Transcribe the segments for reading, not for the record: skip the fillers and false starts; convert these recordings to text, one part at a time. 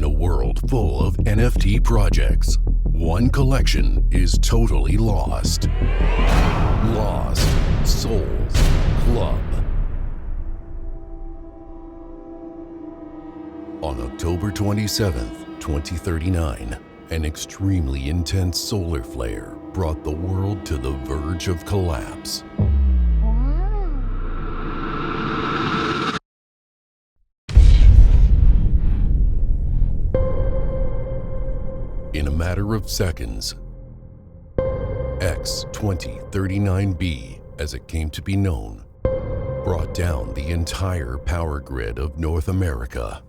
In a world full of NFT projects, one collection is totally lost. Lost Souls Club. On October 27th, 2039, an extremely intense solar flare brought the world to the verge of collapse. In a matter of seconds, X-2039b, as it came to be known, brought down the entire power grid of North America.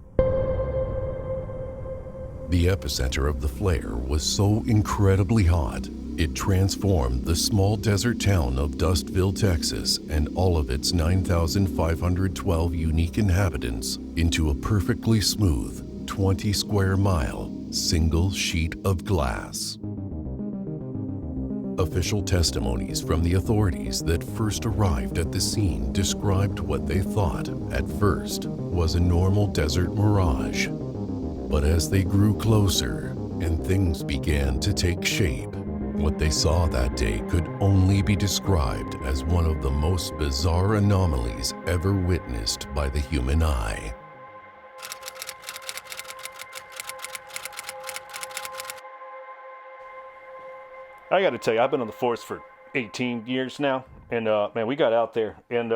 The epicenter of the flare was so incredibly hot, it transformed the small desert town of Dustville, Texas, and all of its 9,512 unique inhabitants into a perfectly smooth 20-square-mile single sheet of glass. Official testimonies from the authorities that first arrived at the scene described what they thought, at first, was a normal desert mirage. But as they grew closer and things began to take shape, what they saw that day could only be described as one of the most bizarre anomalies ever witnessed by the human eye. I got to tell you, I've been on the force for 18 years now, and man, we got out there, and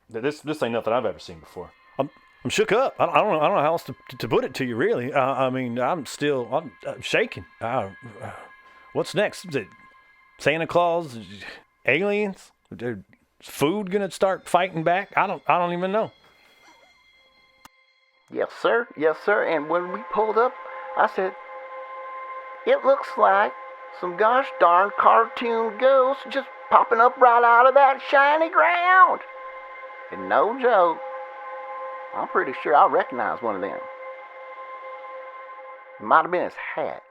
this ain't nothing I've ever seen before. I'm shook up. I don't know how else to put it to you, really. I mean, I'm shaking. What's next? Is it Santa Claus? Aliens? Is food gonna start fighting back? I don't even know. Yes, sir. Yes, sir. And when we pulled up, I said, "It looks like some gosh darn cartoon ghosts just popping up right out of that shiny ground." And no joke, I'm pretty sure I recognize one of them. It might have been his hat.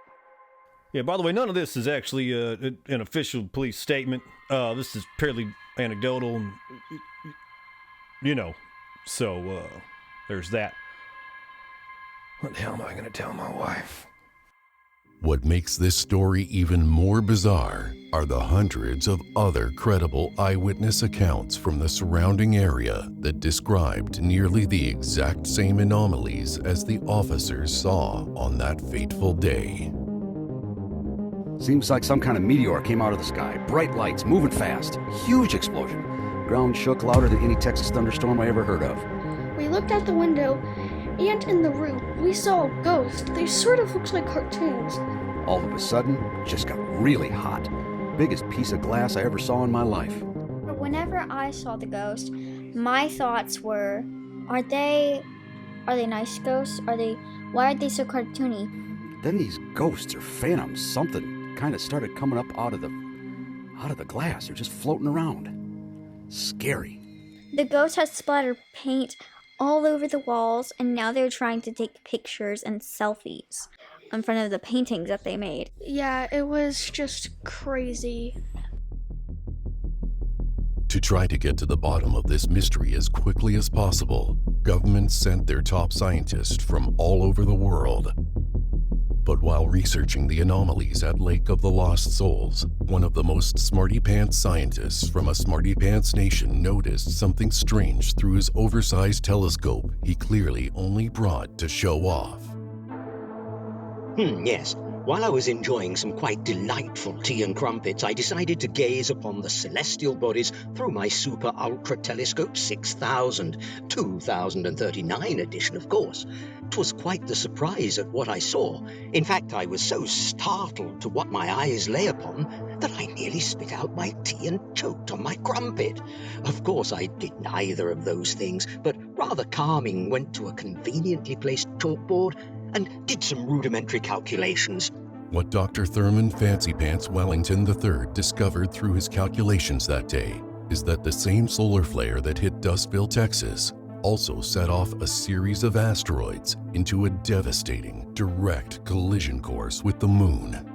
Yeah, by the way, none of this is actually an official police statement. This is purely anecdotal, and, so there's that. What the hell am I going to tell my wife? What makes this story even more bizarre are the hundreds of other credible eyewitness accounts from the surrounding area that described nearly the exact same anomalies as the officers saw on that fateful day. Seems like some kind of meteor came out of the sky. Bright lights, moving fast. Huge explosion. Ground shook louder than any Texas thunderstorm I ever heard of. We looked out the window, and in the room, we saw a ghost. They sort of looked like cartoons. All of a sudden, it just got really hot. Biggest piece of glass I ever saw in my life. Whenever I saw the ghost, my thoughts were, are they nice ghosts? Why are they so cartoony? Then these ghosts or phantoms, something kind of started coming up out of the glass. They're just floating around. Scary. The ghost has splattered paint all over the walls, and now they're trying to take pictures and selfies in front of the paintings that they made. Yeah, it was just crazy. To try to get to the bottom of this mystery as quickly as possible, governments sent their top scientists from all over the world. But while researching the anomalies at Lake of the Lost Souls, one of the most smarty-pants scientists from a smarty-pants nation noticed something strange through his oversized telescope he clearly only brought to show off. Yes. While I was enjoying some quite delightful tea and crumpets, I decided to gaze upon the celestial bodies through my Super Ultra Telescope 6000, 2039 edition, of course. 'Twas quite the surprise at what I saw. In fact, I was so startled to what my eyes lay upon that I nearly spit out my tea and choked on my crumpet. Of course, I did neither of those things, but rather calming went to a conveniently placed chalkboard and did some rudimentary calculations. What Dr. Thurman Fancy Pants Wellington III discovered through his calculations that day is that the same solar flare that hit Dustville, Texas, also set off a series of asteroids into a devastating direct collision course with the moon.